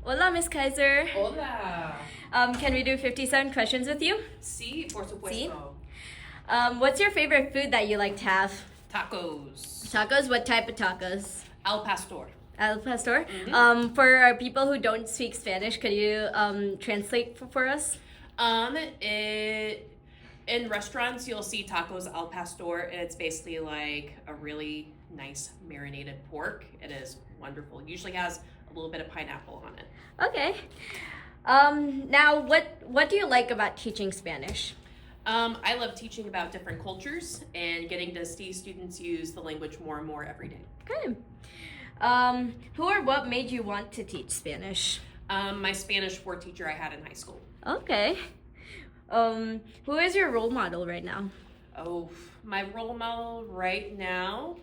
Hola, Miss Kaiser. Hola. Can we do 57 questions with you? Sí, por supuesto. Sí. What's your favorite food that you like to have? Tacos. Tacos? What type of tacos? Al pastor. Al pastor? Mm-hmm. For our people who don't speak Spanish, could you translate for us? In restaurants, you'll see tacos al pastor, and it's basically like a really nice marinated pork. It is wonderful. It usually has a little bit of pineapple on it. Okay. Now, what do you like about teaching Spanish? I love teaching about different cultures and getting to see students use the language more and more every day. Okay. Who or what made you want to teach Spanish? My Spanish 4 teacher I had in high school. Okay. Who is your role model right now? Oh, my role model right now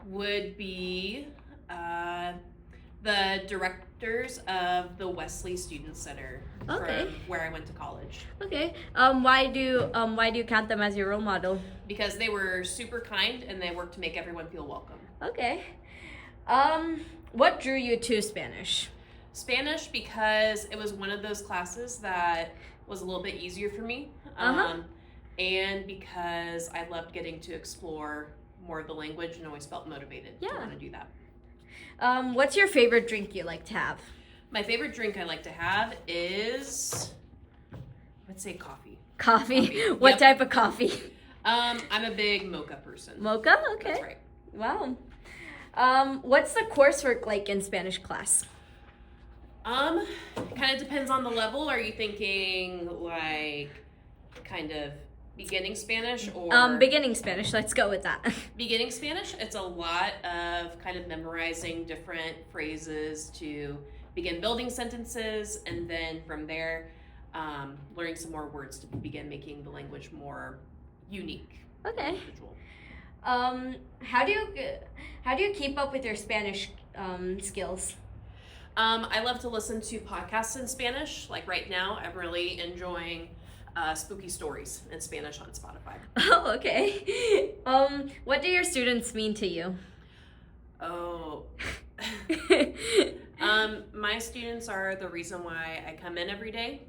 would be the directors of the Wesley Student Center Okay. from where I went to college. Okay. Why do you count them as your role model? Because they were super kind and they worked to make everyone feel welcome. Okay. What drew you to Spanish? Spanish because it was one of those classes that was a little bit easier for me. And because I loved getting to explore more of the language and always felt motivated to want to do that. What's your favorite drink you like to have? My favorite drink I like to have is, let's say coffee. Coffee? What type of coffee? I'm a big mocha person. Mocha? Okay. That's right. Wow. What's the coursework like in Spanish class? Kind of depends on the level. Are you thinking like kind of beginning Spanish or? Beginning Spanish. Let's go with that. Beginning Spanish, it's a lot of kind of memorizing different phrases to begin building sentences, and then from there, learning some more words to begin making the language more unique. Okay. Individual. How do you keep up with your Spanish skills? I love to listen to podcasts in Spanish. Like right now, I'm really enjoying spooky stories in Spanish on Spotify. Oh, okay. What do your students mean to you? Oh. My students are the reason why I come in every day.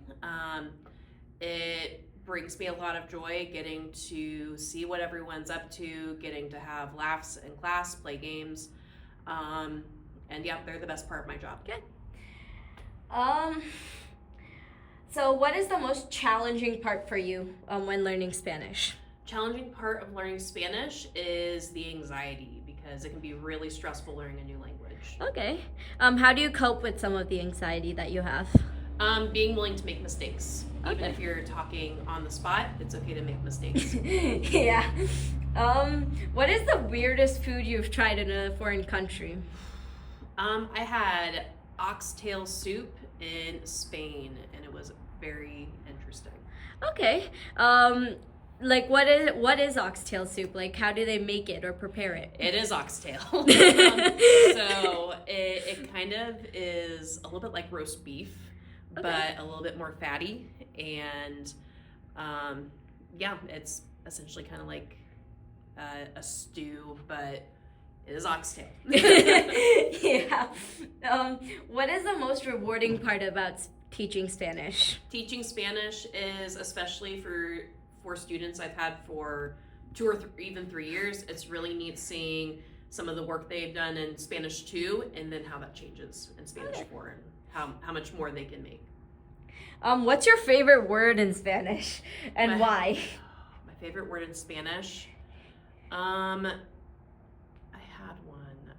It brings me a lot of joy getting to see what everyone's up to, getting to have laughs in class, play games. And yeah, they're the best part of my job. Good. So what is the most challenging part for you when learning Spanish? Challenging part of learning Spanish is the anxiety, because it can be really stressful learning a new language. Okay. How do you cope with some of the anxiety that you have? Being willing to make mistakes. Even Okay. if you're talking on the spot, it's okay to make mistakes. Yeah. What is the weirdest food you've tried in a foreign country? I had oxtail soup in Spain, and it was very interesting. Okay. Like what is oxtail soup? Like how do they make it or prepare it? It is oxtail. So it kind of is a little bit like roast beef, but a little bit more fatty. And yeah, it's essentially kind of like a stew, but it is oxtail. Yeah. What is the most rewarding part about teaching Spanish? Teaching Spanish is, especially for students I've had for 2 or even 3 years, it's really neat seeing some of the work they've done in Spanish 2 and then how that changes in Spanish 4 and how much more they can make. What's your favorite word in Spanish and why? My favorite word in Spanish? I had one.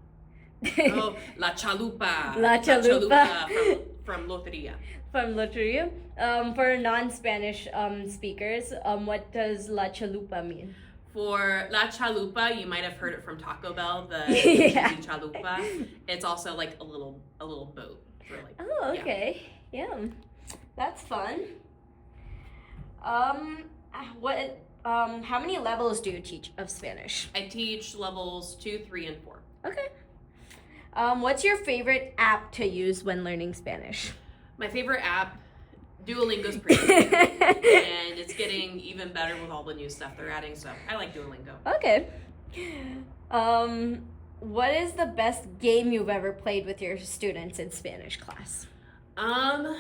Oh, la chalupa. La chalupa. From Loteria. From Loteria. For non-Spanish speakers, what does la chalupa mean? For la chalupa, you might have heard it from Taco Bell, the Yeah. cheesy chalupa. It's also like a little boat for like. Oh, okay. Yeah. That's fun. How many levels do you teach of Spanish? I teach levels 2, 3, and 4. Okay. What's your favorite app to use when learning Spanish? My favorite app, Duolingo's pretty good. And it's getting even better with all the new stuff they're adding, so I like Duolingo. Okay. What is the best game you've ever played with your students in Spanish class? Um,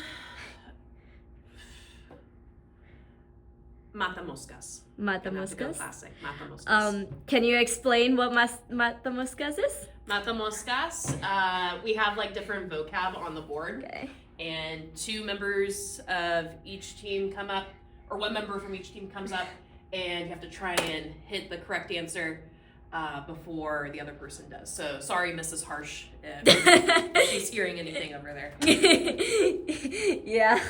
Mata moscas. Gonna have to go Matamoscas. classic. Mata moscas. Can you explain what matamoscas is? Mata moscas. We have like different vocab on the board, Okay. and two members of each team come up, or one member from each team comes up, and you have to try and hit the correct answer before the other person does. So sorry, Mrs. Harsh, if she's hearing anything over there. Yeah.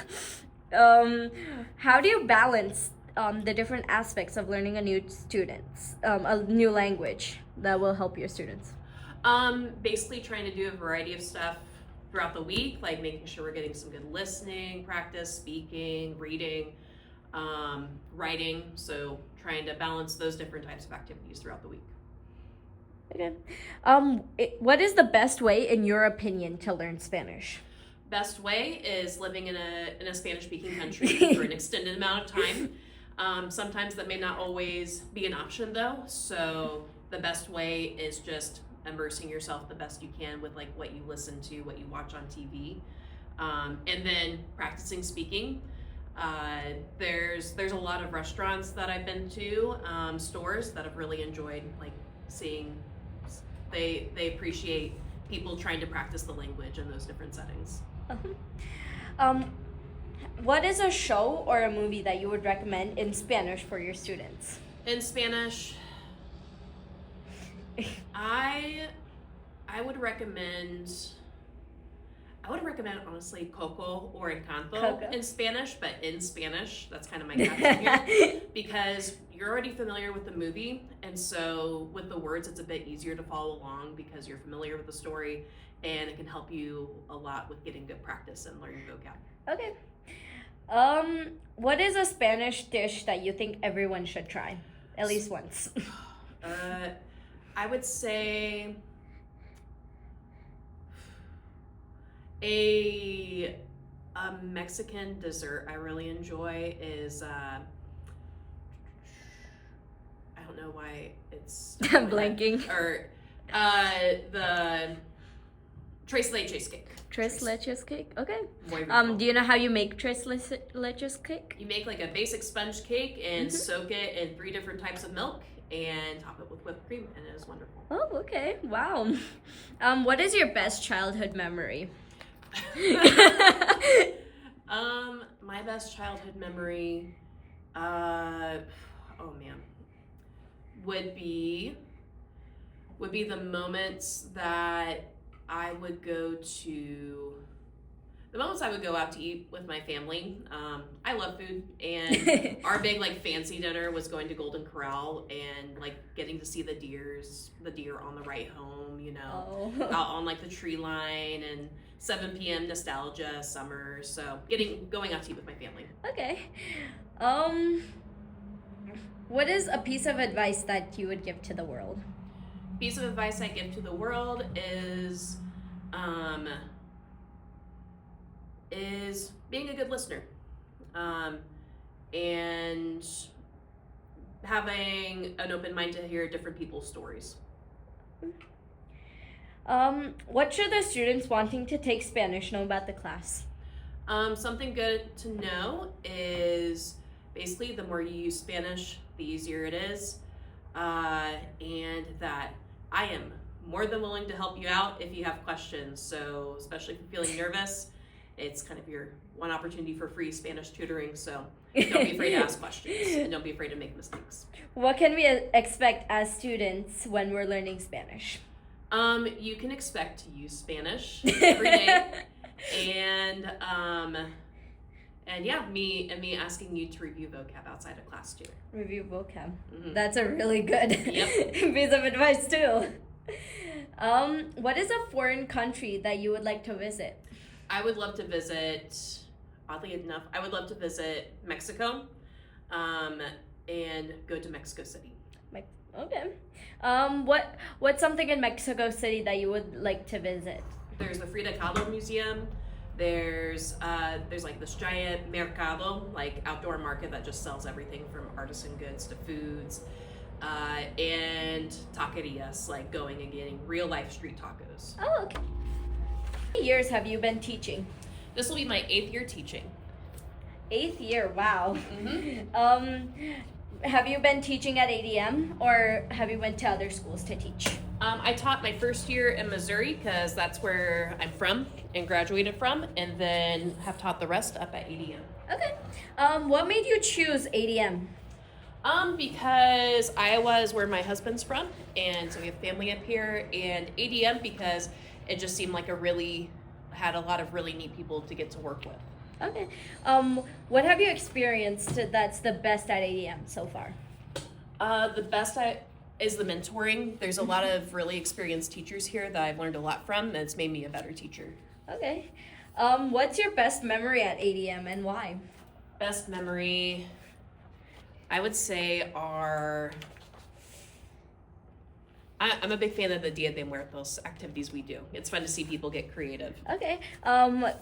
How do you balance the different aspects of learning a new language that will help your students? Basically trying to do a variety of stuff throughout the week, like making sure we're getting some good listening, practice, speaking, reading, writing. So trying to balance those different types of activities throughout the week. Okay. What is the best way, in your opinion, to learn Spanish? Best way is living in a Spanish-speaking country for an extended amount of time. Sometimes that may not always be an option though. So the best way is just immersing yourself the best you can with like what you listen to, what you watch on TV, and then practicing speaking. There's a lot of restaurants that I've been to, stores that I've really enjoyed like seeing. They appreciate people trying to practice the language in those different settings. What is a show or a movie that you would recommend in Spanish for your students? In Spanish, I would recommend honestly Coco or Encanto Coco. in Spanish, but in Spanish, that's kind of my caption here, because you're already familiar with the movie, and so with the words it's a bit easier to follow along because you're familiar with the story, and it can help you a lot with getting good practice and learning vocab. Okay. What is a Spanish dish that you think everyone should try at least once? I would say a Mexican dessert I really enjoy is I don't know why it's I'm blanking. or the tres leches cake. Tres leches cake. Okay. Muy rico. Do you know how you make tres leches cake? You make like a basic sponge cake and soak it in 3 different types of milk and top it with whipped cream, and it is wonderful. Oh, okay. Wow. What is your best childhood memory? My best childhood memory, oh man, would be the moments that I would go out to eat with my family. I love food, and our big like fancy dinner was going to Golden Corral and like getting to see the deer on the ride home, you know, out on like the tree line, and 7 p.m. nostalgia, summer. So going out to eat with my family. Okay. What is a piece of advice that you would give to the world? Piece of advice I give to the world is being a good listener, and having an open mind to hear different people's stories. What should the students wanting to take Spanish know about the class? Something good to know is basically the more you use Spanish, the easier it is, and that I am more than willing to help you out if you have questions. So especially if you're feeling nervous, it's kind of your one opportunity for free Spanish tutoring. So don't be afraid to ask questions, and don't be afraid to make mistakes. What can we expect as students when we're learning Spanish? You can expect to use Spanish every day, and yeah, me asking you to review vocab outside of class too. Review vocab. That's a really good Yep. piece of advice too. What is a foreign country that you would like to visit? I would love to visit, oddly enough, I would love to visit Mexico, and go to Mexico City. Okay. What's something in Mexico City that you would like to visit? There's the Frida Kahlo Museum. There's like this giant mercado, like outdoor market that just sells everything from artisan goods to foods, and taquerias, like going and getting real life street tacos. Oh, okay. How many years have you been teaching? This will be my 8th year teaching. 8th year, wow. Mm-hmm. Have you been teaching at ADM or have you went to other schools to teach? I taught my first year in Missouri because that's where I'm from and graduated from, and then have taught the rest up at ADM. Okay. What made you choose ADM? Because Iowa is where my husband's from, and so we have family up here, and ADM because it just seemed like had a lot of really neat people to get to work with. Okay. What have you experienced that's the best at ADM so far? The best is the mentoring. There's a lot of really experienced teachers here that I've learned a lot from, and it's made me a better teacher. Okay. What's your best memory at ADM and why? Best memory, I would say, I'm a big fan of the Dia de Muertos activities we do. It's fun to see people get creative. Okay.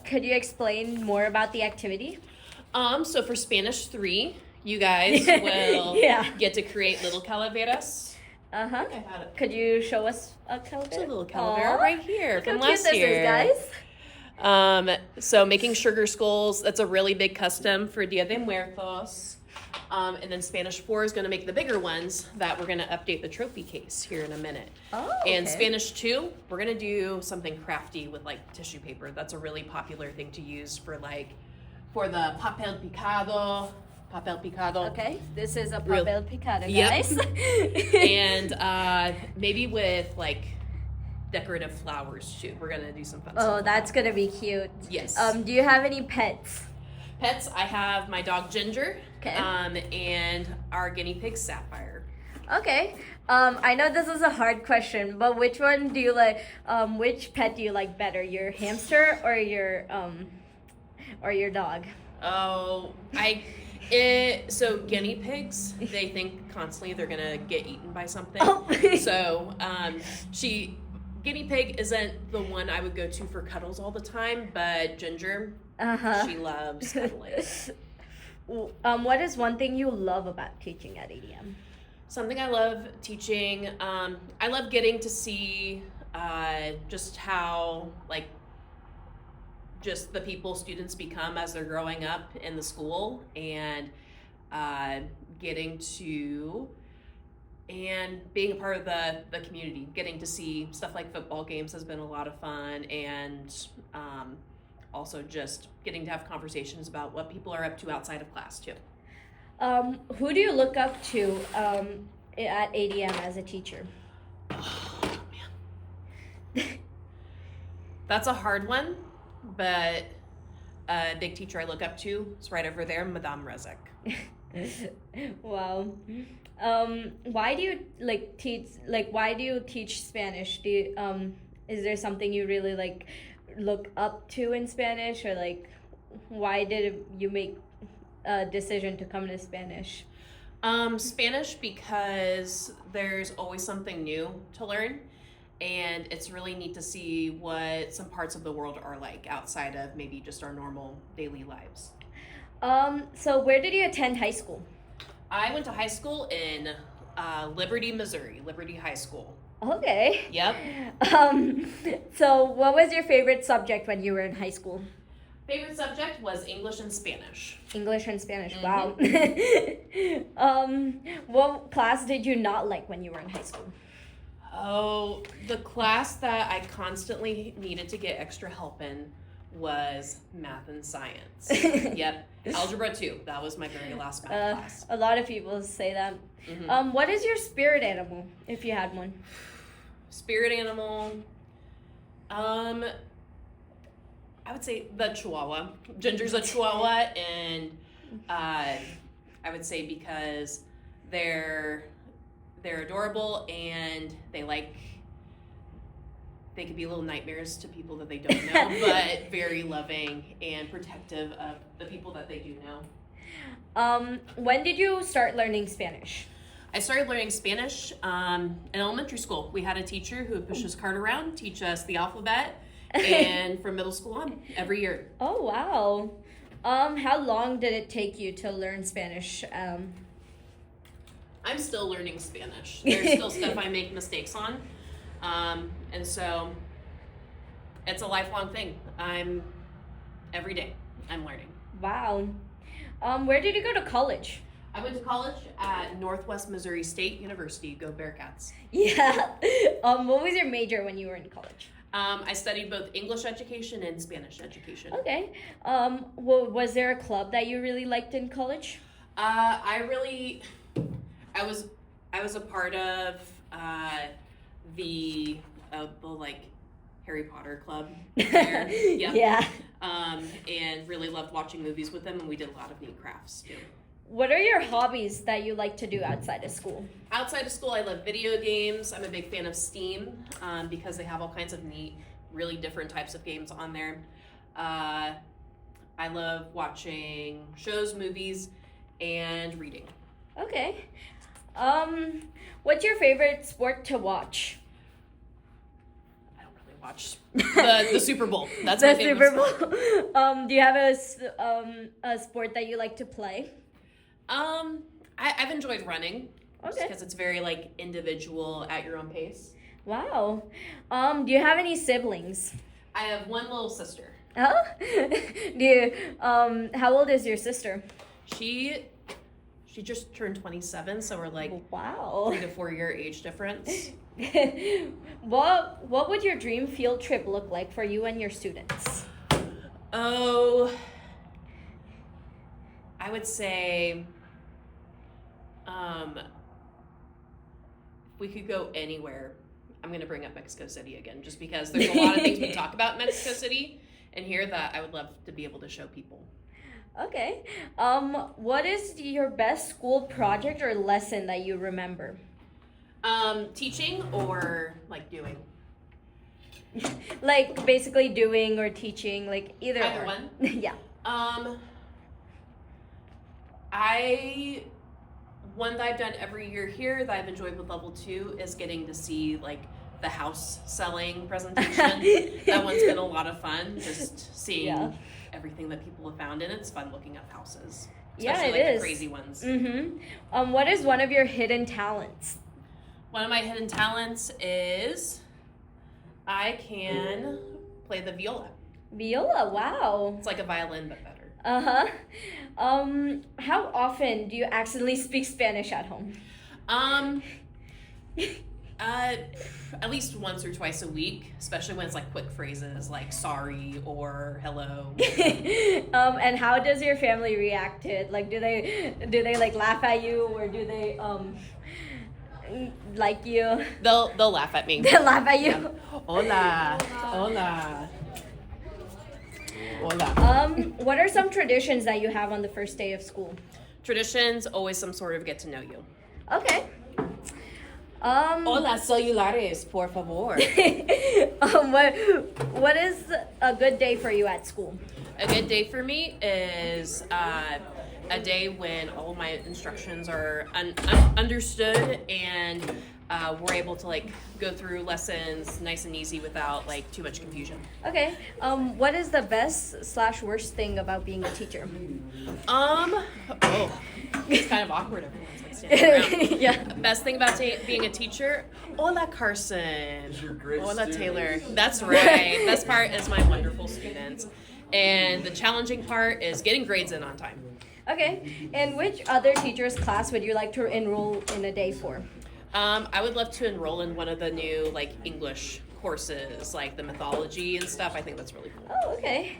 Could you explain more about the activity? So for Spanish 3, you guys will get to create little calaveras. Uh-huh. Could you show us a calavera? It's a little calavera right here Look from how cute last this year. is, guys. So making sugar skulls, that's a really big custom for Dia de Muertos. And then Spanish 4 is going to make the bigger ones that we're going to update the trophy case here in a minute. Oh, okay. And Spanish 2, we're going to do something crafty with like tissue paper. That's a really popular thing to use for the papel picado. Okay, this is a papel picado, guys. Yep. And maybe with like decorative flowers too. We're going to do some fun stuff. Oh, that's going to be cute. Yes. Do you have any pets? Pets, I have my dog Ginger, Okay. and our guinea pig Sapphire. Okay. I know this is a hard question, but which one do you like? Which pet do you like better, your hamster or your dog? Oh, so guinea pigs, they think constantly they're gonna get eaten by something. Oh. So guinea pig isn't the one I would go to for cuddles all the time, but Ginger, she loves cuddling. What is one thing you love about teaching at ADM? Something I love teaching, I love getting to see just how, just the people students become as they're growing up in the school, and being a part of the community. Getting to see stuff like football games has been a lot of fun, and also just getting to have conversations about what people are up to outside of class too. Who do you look up to at ADM as a teacher? Oh, man. That's a hard one, but a big teacher I look up to is right over there, Madame Rezek. Wow. Why do you teach Spanish? Is there something you really look up to in Spanish, or why did you make a decision to come to Spanish? Spanish because there's always something new to learn, and it's really neat to see what some parts of the world are like outside of maybe just our normal daily lives. So where did you attend high school? I went to high school in Liberty, Missouri, Liberty High School. Okay. Yep. So what was your favorite subject when you were in high school? Favorite subject was English and Spanish. English and Spanish, Mm-hmm. Wow. What class did you not like when you were in high school? Oh, the class that I constantly needed to get extra help in was math and science. Yep. Algebra 2. That was my very last math class. A lot of people say that. Mm-hmm. What is your spirit animal, if you had one? Spirit animal, I would say the Chihuahua. Ginger's a Chihuahua, and I would say because they're adorable, and they could be little nightmares to people that they don't know, but very loving and protective of the people that they do know. When did you start learning Spanish? I started learning Spanish in elementary school. We had a teacher who would push his cart around, teach us the alphabet, and from middle school on, every year. Oh, wow. How long did it take you to learn Spanish? I'm still learning Spanish. There's still stuff I make mistakes on. And so it's a lifelong thing. I'm every day I'm learning. Wow. Where did you go to college? I went to college at Northwest Missouri State University. Go Bearcats. Yeah. What was your major when you were in college? I studied both English education and Spanish education. Okay. Was there a club that you really liked in college? I was a part of the like Harry Potter club there. Yep. Yeah. And really loved watching movies with them, and we did a lot of neat crafts too. What are your hobbies that you like to do outside of school? Outside of school, I love video games. I'm a big fan of Steam because they have all kinds of neat, really different types of games on there. I love watching shows, movies, and reading. Okay. What's your favorite sport to watch? I don't really watch the Super Bowl. That's The my favorite Super sport. Bowl. Do you have a sport that you like to play? I've enjoyed running. Okay. Because it's very like individual at your own pace. Wow. Do you have any siblings? I have one little sister. Oh? How old is your sister? She just turned 27, so we're like Wow. 3 to 4 year age difference. What would your dream field trip look like for you and your students? Oh, I would say if we could go anywhere, I'm going to bring up Mexico City again, just because there's a lot of things we talk about in Mexico City and here that I would love to be able to show people. Okay. What is your best school project or lesson that you remember? Teaching or like doing? Like basically doing or teaching, like either or. one? Yeah. One that I've done every year here that I've enjoyed with level 2 is getting to see like the house selling presentation. That one's been a lot of fun, just seeing everything that people have found, and it's fun looking up houses. Yeah, it like is. The crazy ones. Mm-hmm. What is one of your hidden talents? One of my hidden talents is I can play the viola. Viola, wow. It's like a violin, but better. Uh-huh. How often do you accidentally speak Spanish at home? At least once or twice a week, especially when it's like quick phrases like sorry or hello. And how does your family react to it? Like, do they like laugh at you, or do they like you? They'll laugh at me. They laugh at you. Yeah. Hola, hola, hola. What are some traditions that you have on the first day of school? Traditions, always some sort of get to know you. Okay. Hola, celulares, por favor. What is a good day for you at school? A good day for me is a day when all my instructions are understood and we're able to like go through lessons nice and easy without like too much confusion. Okay. What is the best/worst thing about being a teacher? It's kind of awkward. Everyone's like standing around. Yeah. Best thing about being a teacher, hola Carson, hola student. Taylor. That's right. Best part is my wonderful students, and the challenging part is getting grades in on time. Okay. And which other teacher's class would you like to enroll in a day for? I would love to enroll in one of the new like English courses, like the mythology and stuff. I think that's really cool. Oh, okay.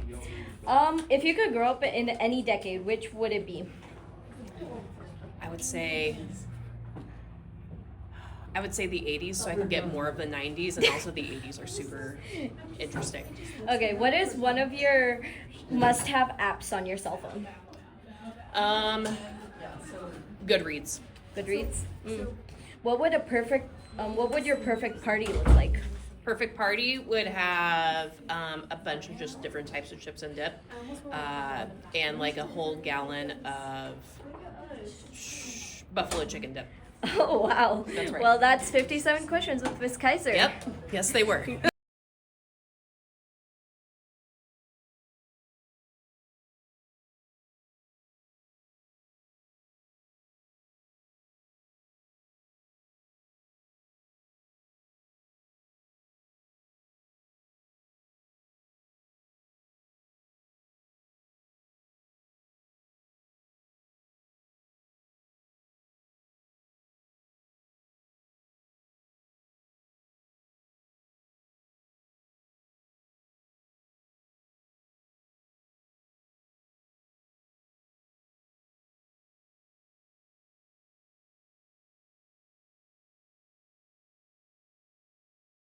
If you could grow up in any decade, which would it be? I would say the 80s, so I could get more of the 90s, and also the 80s are super interesting. Okay, what is one of your must-have apps on your cell phone? Goodreads. Goodreads? What would your perfect party look like? Perfect party would have a bunch of just different types of chips and dip, and like a whole gallon of buffalo chicken dip. Oh, wow. That's right. Well, that's 57 questions with Miss Kaiser. Yep. Yes, they were.